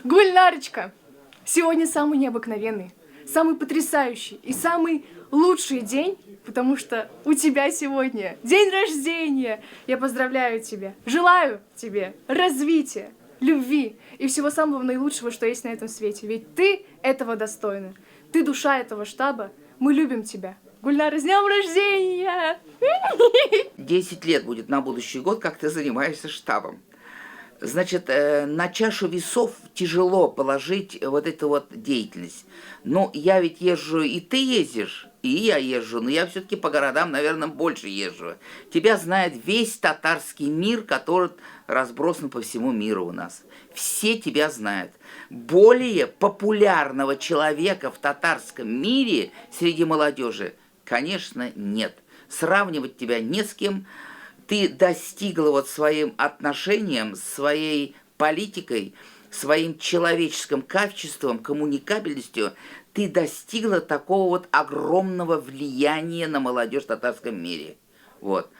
Гульнарочка, сегодня самый необыкновенный, самый потрясающий и самый лучший день, потому что у тебя сегодня день рождения. Я поздравляю тебя, желаю тебе развития, любви и всего самого наилучшего, что есть на этом свете. Ведь ты этого достойна, ты душа этого штаба, мы любим тебя. Гульнара, с днем рождения! 10 лет будет на будущий год, как ты занимаешься штабом. Значит, на чашу весов тяжело положить вот эту вот деятельность. Но я ведь езжу, и ты ездишь, и я езжу, но я все-таки по городам, наверное, больше езжу. Тебя знает весь татарский мир, который разбросан по всему миру у нас. Все тебя знают. Более популярного человека в татарском мире среди молодежи, конечно, нет. Сравнивать тебя не с кем. Ты достигла вот своим отношением, своей политикой, своим человеческим качеством, коммуникабельностью, ты достигла такого вот огромного влияния на молодежь в татарском мире. Вот.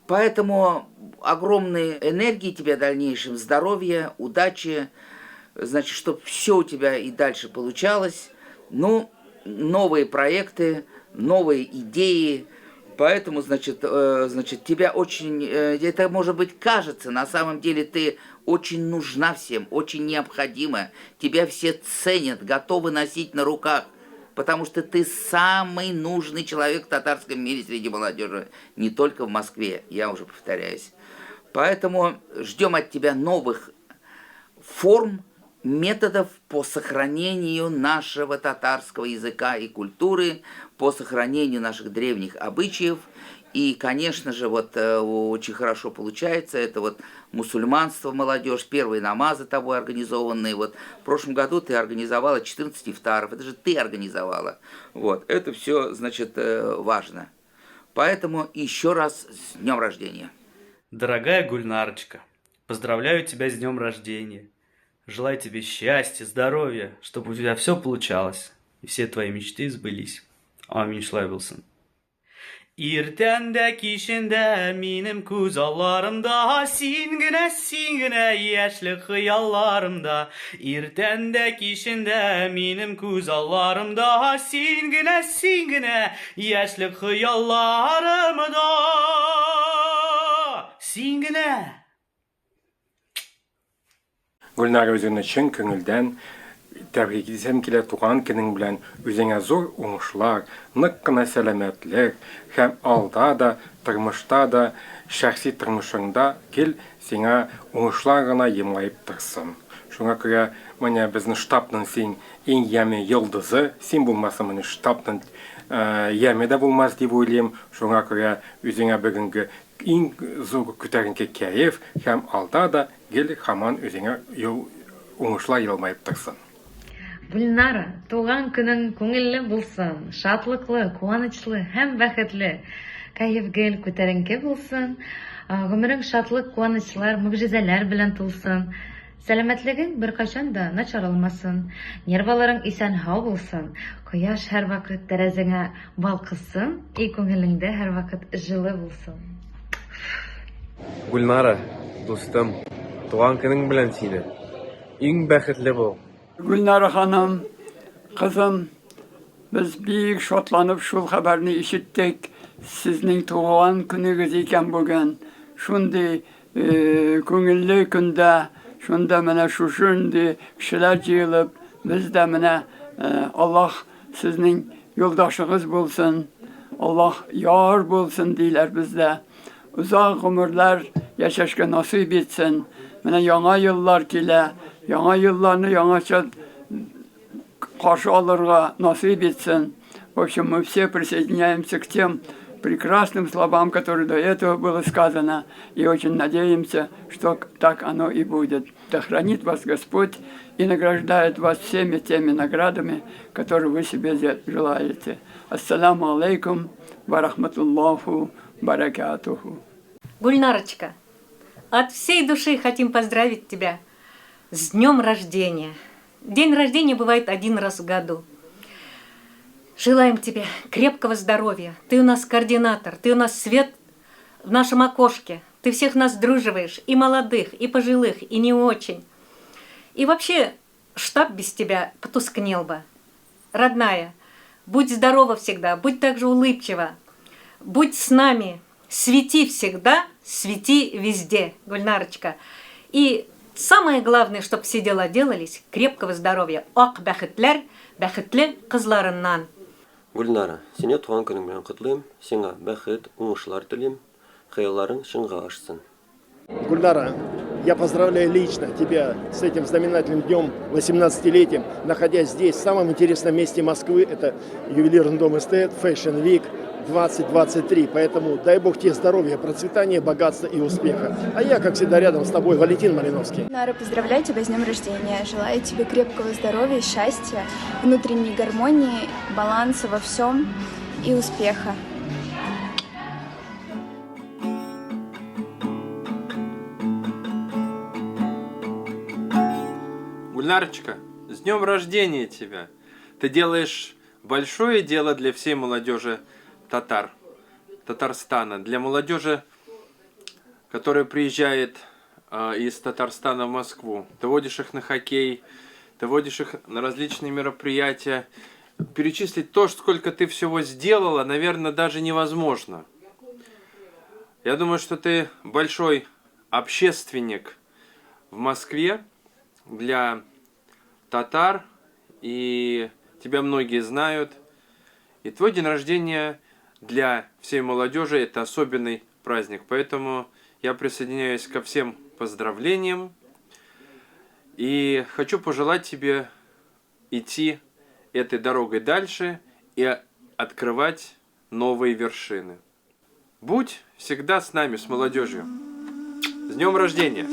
Поэтому огромной энергии тебе в дальнейшем, здоровья, удачи, значит, чтобы все у тебя и дальше получалось. Ну, новые проекты, новые идеи. Поэтому, значит, тебя очень, это, может быть, кажется, на самом деле ты очень нужна всем, очень необходима. Тебя все ценят, готовы носить на руках, потому что ты самый нужный человек в татарском мире среди молодежи, не только в Москве, я уже повторяюсь. Поэтому ждем от тебя новых форм, методов по сохранению нашего татарского языка и культуры, по сохранению наших древних обычаев. И, конечно же, вот очень хорошо получается, это вот мусульманство, молодежь, первые намазы тобой организованные. Вот в прошлом году ты организовала 14 ифтаров, это же ты организовала. Вот, это все, значит, важно. Поэтому еще раз с днем рождения. Дорогая Гульнарочка, поздравляю тебя с днем рождения. Желаю тебе счастья, здоровья, чтобы у тебя все получалось, и все твои мечты сбылись. Амин Шлайбилсон. Иртәндә кичендә минем күз алларымда, син генә яшьлек хыялларымда. Иртәндә кичендә минем күз алларымда, син генә яшьлек хыялларымда. Син генә. Гульнара өзүнө чын көңүлдөн тәбрик итсем килә туган көнең белән, үзеңә зур уңышлар, нык кына сәламәтлек һәм алда да, тормышта да, шәхси тормышыңда кил сиңа уңышлар гына елмаеп торсын. Шуңа күрә менә безнең штабның син иң яме йолдызы, син булмаса менә штабның яме дә булмас дип уйлыйм. Шуңа күрә үзеңә бүгенге иң зур күтәренке кәеф һәм алда да гел һаман үзеңә уңышлар елмаеп торсын. Гульнара, туган көнең күңелле булсын, шатлыклы, куанычлы һәм бәхетле. Кәеф-гел күтәренке булсын, гомерең шатлык, куанычлар, мөгъҗизәләр белән тулсын. Сәламәтлегең беркайчан да начарланмасын. Нервларың исән-һау булсын. Кояш һәр вакыт тәрәзәңә балкысын, и күңелеңдә һәр вакыт җылы булсын. Гульнара, дустым, туган көнең белән сине. Иң бәхетле бул. Гульнара ханым, кызым, biz бик шатланып шул хәбәрне ишеттек. Сезнең туган көнегез икән бүген. Шундый күңелле көндә, шунда менә шушындый кешеләр җыелып, без дә менә Аллаһ сезнең юлдашыгыз булсын, Аллаһ яр булсын диләр бездә. Uzak гомерләр яшәшкә насыйп итсен. Менә яңа еллар килә. Яңа елларны яңача каршы алырга насыйп итсен. В общем, мы все присоединяемся к тем прекрасным словам, которые до этого было сказано, и очень надеемся, что так оно и будет. Да хранит вас Господь и награждает вас всеми теми наградами, которые вы себе желаете. Ассаламу алейкум ва рахматуллаху баракатуху. Гульнарочка, от всей души хотим поздравить тебя с днем рождения. День рождения бывает один раз в году. Желаем тебе крепкого здоровья. Ты у нас координатор, ты у нас свет в нашем окошке. Ты всех нас друживаешь, и молодых, и пожилых, и не очень. И вообще штаб без тебя потускнел бы. Родная, будь здорова всегда, будь также улыбчива, будь с нами, свети всегда, свети везде, Гульнарочка. И самое главное, чтобы все дела делались, крепкого здоровья. Ак бәхетләр, бәхетле кызларыннан. Гульнара, сине туган көнең белән котлыйм, сиңа бәхет, уңышлар телим, хыялларың чынга ашсын. Гульнара, я поздравляю лично тебя с этим знаменательным днем, 18-летием, находясь здесь, в самом интересном месте Москвы, это ювелирный дом Эстет, Fashion Week 2023. Поэтому дай Бог тебе здоровья, процветания, богатства и успеха. А я, как всегда, рядом с тобой, Валентин Малиновский. Нара, поздравляю тебя с днем рождения. Желаю тебе крепкого здоровья, счастья, внутренней гармонии, баланса во всем и успеха. Гульнарочка, с днем рождения тебя! Ты делаешь большое дело для всей молодежи Татарстана, для молодежи, которая приезжает из Татарстана в Москву. Ты водишь их на хоккей, ты водишь их на различные мероприятия. Перечислить то, сколько ты всего сделала, наверное, даже невозможно. Я думаю, что ты большой общественник в Москве для татар, и тебя многие знают. И твой день рождения для всей молодежи это особенный праздник. Поэтому я присоединяюсь ко всем поздравлениям и хочу пожелать тебе идти этой дорогой дальше и открывать новые вершины. Будь всегда с нами, с молодежью. С днем рождения!